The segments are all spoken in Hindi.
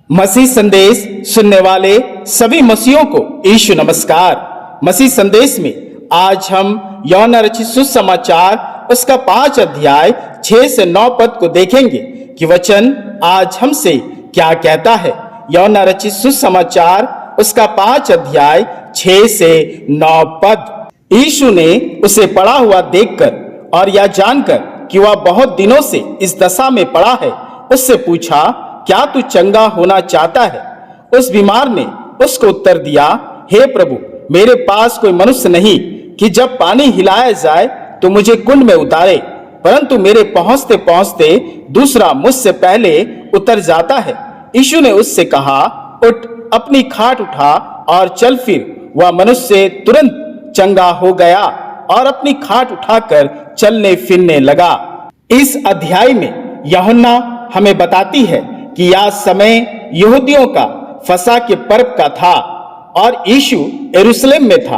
मसीह संदेश सुनने वाले सभी मसीहों को यीशु नमस्कार। मसीह संदेश में आज हम यूहन्ना रचित सुसमाचार उसका 5 अध्याय 6 से 9 पद को देखेंगे कि वचन आज हमसे क्या कहता है। यूहन्ना रचित सुसमाचार उसका 5 अध्याय 6 से 9 पद। यीशु ने उसे पड़ा हुआ देखकर और यह जानकर कि वह बहुत दिनों से इस दशा में पड़ा है, उससे पूछा, क्या तू चंगा होना चाहता है? उस बीमार ने उसको उत्तर दिया, हे प्रभु, मेरे पास कोई मनुष्य नहीं कि जब पानी हिलाया जाए तो मुझे कुंड में उतारे, परंतु मेरे पहुंचते पहुंचते दूसरा मुझसे पहले उतर जाता है। यीशु ने उससे कहा, उठ, अपनी खाट उठा और चल फिर। वह मनुष्य तुरंत चंगा हो गया और अपनी खाट उठाकर चलने फिरने लगा। इस अध्याय में यूहन्ना हमें बताती है कि यह समय यहूदियों का फसह के पर्व का था और यीशु यरूशलेम में था।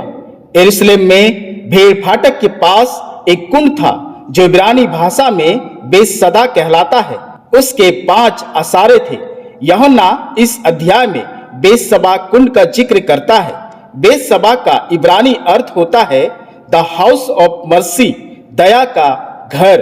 यरूशलेम में भेड़ फाटक के पास एक कुंड था जो इब्रानी भाषा में बेतसदा कहलाता है। उसके 5 असारे थे। यूहन्ना इस अध्याय में बेतसबा कुंड का जिक्र करता है। बेतसबा का इब्रानी अर्थ होता है द हाउस ऑफ मर्सी, दया का घर।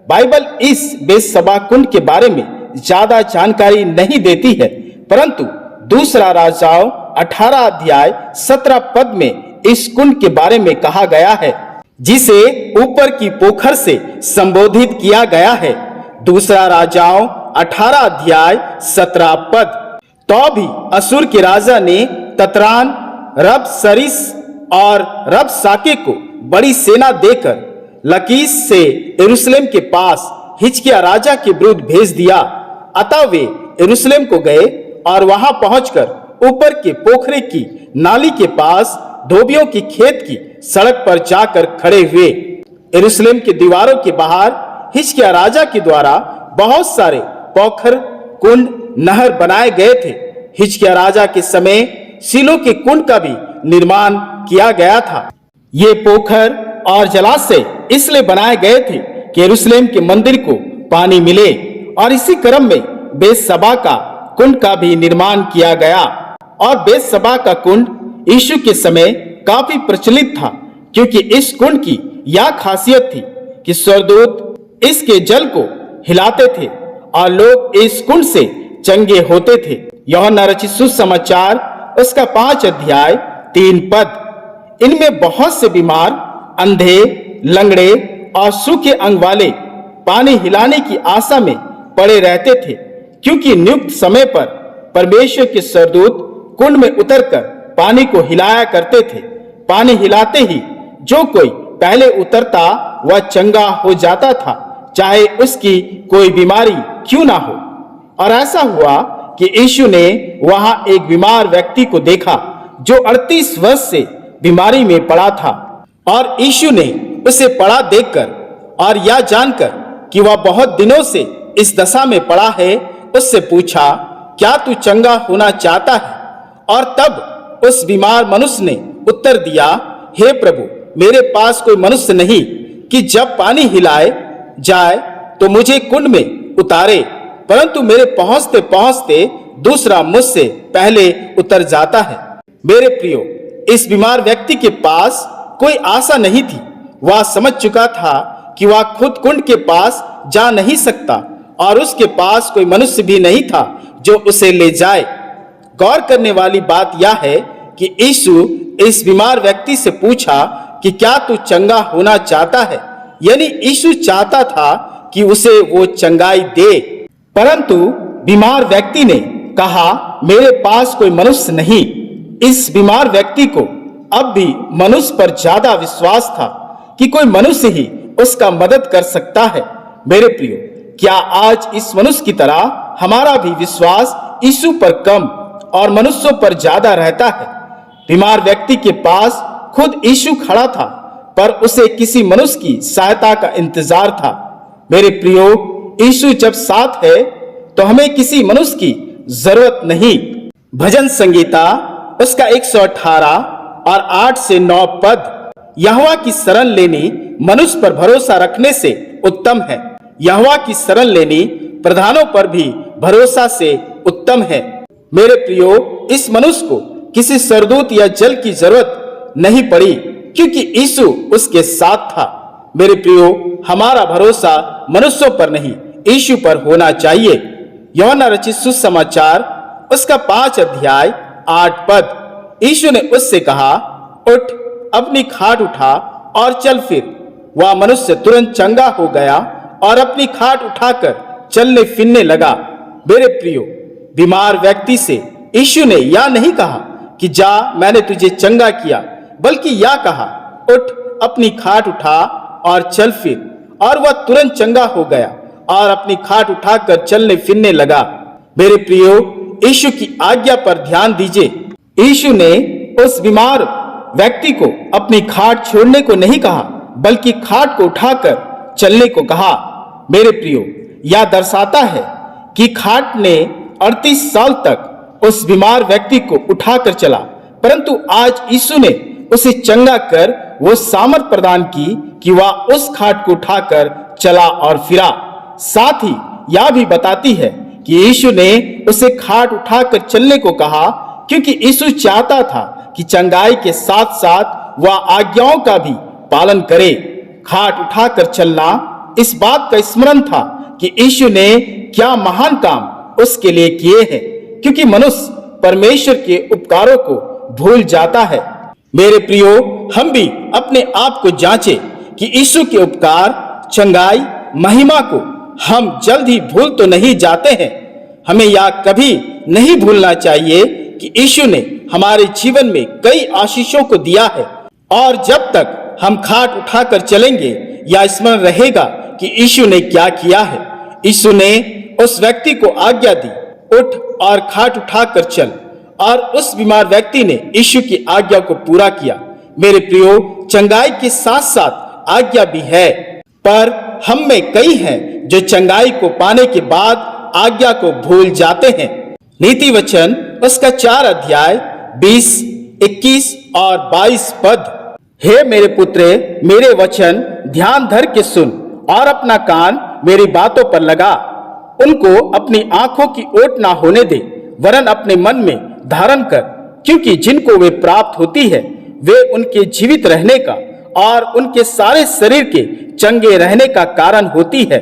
बाइबल इस बेतसबा कुंड के बारे में ज्यादा जानकारी नहीं देती है, परंतु दूसरा राजाओं 18 अध्याय 17 पद में इस कुंड के बारे में कहा गया है, जिसे ऊपर की पोखर से संबोधित किया गया है। दूसरा राजाओं 18 अध्याय 17 पद। तो भी असुर के राजा ने ततरान, रबसरीस और रबसाके को बड़ी सेना देकर लकीश से यरूशलेम के पास हिजकिय्याह राजा के विरुद्ध भेज दिया। अतः वे यरूशलेम को गए और वहां पहुंचकर ऊपर के पोखरे की नाली के पास धोबियों की खेत की सड़क पर जाकर खड़े हुए। यरूशलेम के दीवारों के बाहर हिजकिय्याह राजा के द्वारा बहुत सारे पोखर, कुंड, नहर बनाए गए थे। हिजकिय्याह राजा के समय शीलो के कुंड का भी निर्माण किया गया था। ये पोखर और जलाशय इसलिए बनाए गए थे कि यरूशलेम के मंदिर को पानी मिले, और इसी क्रम में बेतसबा का कुंड का भी निर्माण किया गया। और बेतसबा का कुंड यीशु के समय काफी प्रचलित था, क्योंकि इस कुंड की यह खासियत थी कि स्वर्गदूत इसके जल को हिलाते थे और लोग इस कुंड से चंगे होते थे। यूहन्ना रचित सुसमाचार उसका 5 अध्याय 3 पद। इनमें बहुत से बीमार, अंधे, लंगड़े और सूखे अंग वाले पानी हिलाने की आशा में पड़े रहते थे, क्योंकि नियुक्त समय पर परमेश्वर के स्वर्गदूत कुंड में उतरकर पानी को हिलाया करते थे। पानी हिलाते ही जो कोई पहले उतरता वह चंगा हो जाता था, चाहे उसकी कोई बीमारी क्यों ना हो। और ऐसा हुआ कि यीशु ने वहां एक बीमार व्यक्ति को देखा जो 38 वर्ष से बीमारी में पड़ा था। और यीशु ने उसे पड़ा देखकर और यह जानकर कि वह बहुत दिनों से इस दशा में पड़ा है, उससे पूछा, क्या तू चंगा होना चाहता है? और तब उस बीमार मनुष्य ने उत्तर दिया, हे प्रभु, मेरे पास कोई मनुष्य नहीं कि जब पानी हिलाए जाए तो मुझे कुंड में उतारे, परंतु मेरे पहुंचते पहुंचते दूसरा मुझसे पहले उतर जाता है। मेरे प्रियो, इस बीमार व्यक्ति के पास कोई आशा नहीं थी। वह समझ चुका था कि वह खुद कुंड के पास जा नहीं सकता और उसके पास कोई मनुष्य भी नहीं था जो उसे ले जाए। गौर करने वाली बात यह है कि यीशु इस बीमार व्यक्ति से पूछा कि क्या तू चंगा होना चाहता है, यानी यीशु चाहता था कि उसे वो चंगाई दे, परंतु बीमार व्यक्ति ने कहा, मेरे पास कोई मनुष्य नहीं। इस बीमार व्यक्ति को अब भी मनुष्य पर ज्यादा विश्वास था कि कोई मनुष्य ही उसका मदद कर सकता है। मेरे प्रियो, क्या आज इस मनुष्य की तरह हमारा भी विश्वास यीशु पर कम और मनुष्यों पर ज्यादा रहता है? बीमार व्यक्ति के पास खुद यीशु खड़ा था, पर उसे किसी मनुष्य की सहायता का इंतजार था। मेरे प्रियो, यीशु जब साथ है तो हमें किसी मनुष्य की जरूरत नहीं। भजन संगीता उसका 118 और 8 से 9 पद। यहोवा की शरण लेनी मनुष्य पर भरोसा रखने से उत्तम है। यहोवा की शरण लेनी प्रधानों पर भी भरोसा से उत्तम है। मेरे प्रियो, इस मनुष्य को किसी सरदूत या जल की जरूरत नहीं पड़ी, क्योंकि यीशु उसके साथ था। मेरे प्रियो, हमारा भरोसा मनुष्यों पर नहीं, यीशु पर होना चाहिए। यूहन्ना रचित सुसमाचार उसका 5 अध्याय 8 पद। यीशु ने उससे कहा, उठ, अपनी खाट उठा और चल फिर। वह मनुष्य तुरंत चंगा हो गया और अपनी खाट उठाकर चलने फिरने लगा। मेरे प्रियो, बीमार व्यक्ति से यीशु ने यह नहीं कहा कि जा, मैंने तुझे चंगा किया, बल्कि यह कहा, उठ, अपनी खाट उठा और चल फिर। और वह तुरंत चंगा हो गया और अपनी खाट उठाकर चलने फिरने लगा। मेरे प्रियो, यीशु की आज्ञा पर ध्यान दीजिए। यीशु ने उस बीमार व्यक्ति को अपनी खाट छोड़ने को नहीं कहा, बल्कि खाट को उठाकर चलने को कहा। मेरे प्रियो, यह दर्शाता है कि खाट ने 38 साल तक उस बीमार व्यक्ति को उठाकर चला, परंतु आज यीशु ने उसे चंगा कर वो सामर्थ प्रदान की कि वह उस खाट को उठाकर चला और फिरा। साथ ही यह भी बताती है कि यीशु ने उसे खाट उठाकर चलने को कहा, क्योंकि यीशु चाहता था कि चंगाई के साथ साथ वह आज्ञाओं का भी पालन करे। खाट उठाकर चलना इस बात का स्मरण था कि यीशु ने क्या महान काम उसके लिए किए हैं, क्योंकि मनुष्य परमेश्वर के उपकारों को भूल जाता है। मेरे प्रियो, हम भी अपने आप को जांचें कि यीशु के उपकार, चंगाई, महिमा को हम जल्द ही भूल तो नहीं जाते हैं। हमें यह कभी नहीं भूलना चाहिए कि यीशु ने हमारे जीवन में कई आशीषों को दिया है, और जब तक हम खाट उठाकर चलेंगे, यह स्मरण रहेगा कि यीशु ने क्या किया है। यीशु ने उस व्यक्ति को आज्ञा दी, उठ और खाट उठाकर चल, और उस बीमार व्यक्ति ने यीशु की आज्ञा को पूरा किया। मेरे प्रियो, चंगाई के साथ साथ आज्ञा भी है, पर हम में कई हैं जो चंगाई को पाने के बाद आज्ञा को भूल जाते हैं। नीति वचन उसका 4 अध्याय 20, 21 और 22 पद। हे मेरे पुत्रे, मेरे वचन ध्यान धर के सुन और अपना कान मेरी बातों पर लगा। उनको अपनी आंखों की ओट ना होने दे, वरन अपने मन में धारण कर, क्योंकि जिनको वे प्राप्त होती है वे उनके जीवित रहने का और उनके सारे शरीर के चंगे रहने का कारण होती है।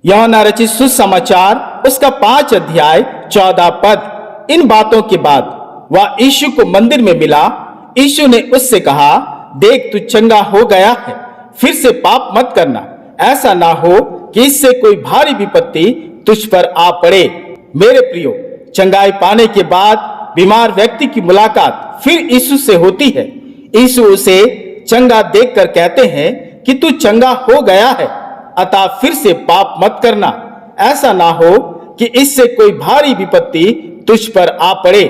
यूहन्ना रचित सुसमाचार उसका 5 अध्याय 14 पद। इन बातों के बाद वह यीशु को मंदिर में मिला। यीशु ने उससे कहा, देख, तू चंगा हो गया है, फिर से पाप मत करना, ऐसा ना हो कि इससे कोई भारी विपत्ति तुझ पर आ पड़े। मेरे प्रियो, चंगाई पाने के बाद बीमार व्यक्ति की मुलाकात फिर यीशु से होती है। यीशु उसे चंगा देखकर कहते हैं कि तू चंगा हो गया है, अतः फिर से पाप मत करना, ऐसा ना हो कि इससे कोई भारी विपत्ति तुझ पर आ पड़े।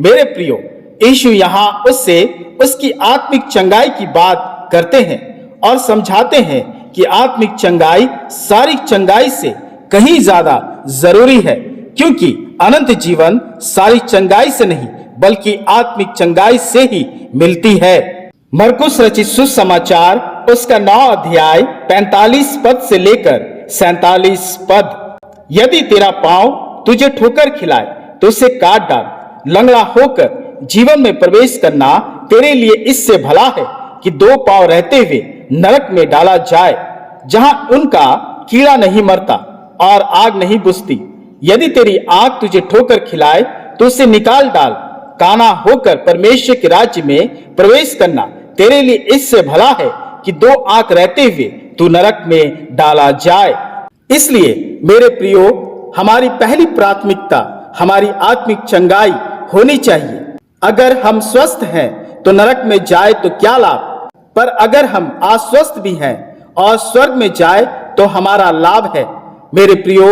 मेरे प्रियो, यीशु यहाँ उससे उसकी आत्मिक चंगाई की बात करते हैं और समझाते हैं कि आत्मिक चंगाई शारीरिक चंगाई से कहीं ज्यादा जरूरी है, क्योंकि अनंत जीवन शारीरिक चंगाई से नहीं बल्कि आत्मिक चंगाई से ही मिलती है। मरकुस रचित सुसमाचार उसका 9 अध्याय 45 पद से लेकर 47 पद। यदि तेरा पांव तुझे ठोकर खिलाए तो उसे काट डाल। लंगड़ा होकर जीवन में प्रवेश करना तेरे लिए इससे भला है कि 2 पांव रहते हुए नरक में डाला जाए, जहां उनका कीड़ा नहीं मरता और आग नहीं बुझती। यदि तेरी आंख तुझे ठोकर खिलाए तो उसे निकाल डाल। काना होकर परमेश्वर के राज्य में प्रवेश करना तेरे लिए इससे भला है कि 2 आंख रहते हुए तू नरक में डाला जाए। इसलिए मेरे प्रियो, हमारी पहली प्राथमिकता हमारी आत्मिक चंगाई होनी चाहिए। अगर हम स्वस्थ हैं तो नरक में जाए तो क्या लाभ, पर अगर हम अस्वस्थ भी हैं और स्वर्ग में जाए तो हमारा लाभ है। मेरे प्रियो,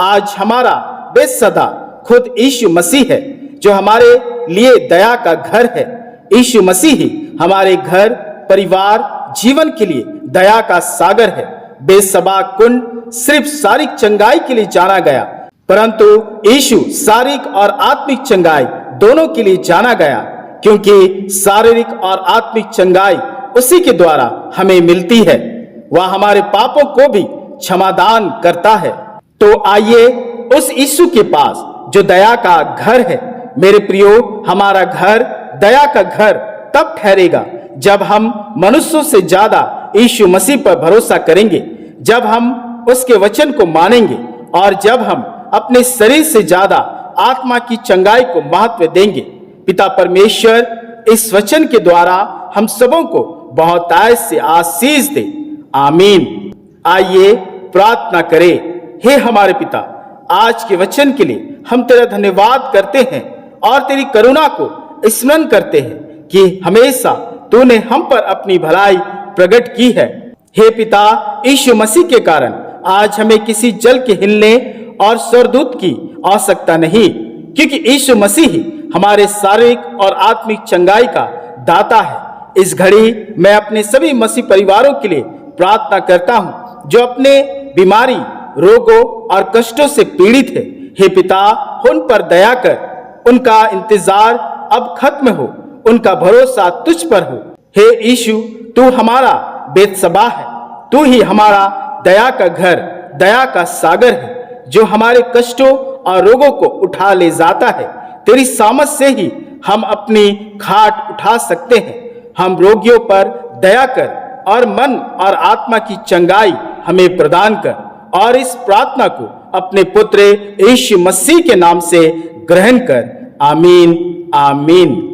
आज हमारा बेसदा खुद यीशु मसीह है, जो हमारे लिए दया का घर है। यीशु मसीह ही हमारे घर, परिवार, जीवन के लिए दया का सागर है। बेसबा कुंड सिर्फ शारीरिक चंगाई के लिए जाना गया, परंतु यीशु शारीरिक और आत्मिक चंगाई दोनों के लिए जाना गया, क्योंकि शारीरिक और आत्मिक चंगाई उसी के द्वारा हमें मिलती है। वह हमारे पापों को भी क्षमादान करता है। तो आइए उस यीशु के पास जो दया का घर है मेरे प्रियो, हमारा घर दया का घर तब ठहरेगा जब हम मनुष्यों से ज्यादा यीशु मसीह पर भरोसा करेंगे, जब हम उसके वचन को मानेंगे और जब हम अपने शरीर से ज्यादा आत्मा की चंगाई को महत्व देंगे। पिता परमेश्वर इस वचन के द्वारा हम सबों को बहुतायत से आशीष दे। आमीन। आइए प्रार्थना करें। हे हमारे पिता, आज के वचन के लिए हम तेरा धन्यवाद करते हैं और तेरी करुणा को स्मरण करते हैं कि हमेशा तूने हम पर अपनी भलाई प्रकट की है। हे पिता, यीशु मसीह के कारण आज हमें किसी जल के हिलने और स्वर्गदूत की आवश्यकता नहीं, क्योंकि यीशु मसीह ही हमारे शारीरिक और आत्मिक चंगाई का दाता है। इस घड़ी मैं अपने सभी मसीह परिवारों के लिए प्रार्थना करता हूं जो अपने बीमारी, रोगों और कष्टों से पीड़ित है। हे पिता, उन पर दया कर, उनका इंतजार अब खत्म हो, उनका भरोसा तुझ पर हो। हे यीशु, तू हमारा बेतसबा है, तू ही हमारा दया का घर, दया का सागर है जो हमारे कष्टों और रोगों को उठा ले जाता है। तेरी सामर्थ से ही हम अपनी खाट उठा सकते हैं। हम रोगियों पर दया कर और मन और आत्मा की चंगाई हमें प्रदान कर और इस प्रार्थना को अपने पुत्र यीशु मसीह के नाम से ग्रहण कर। आमीन, आमीन।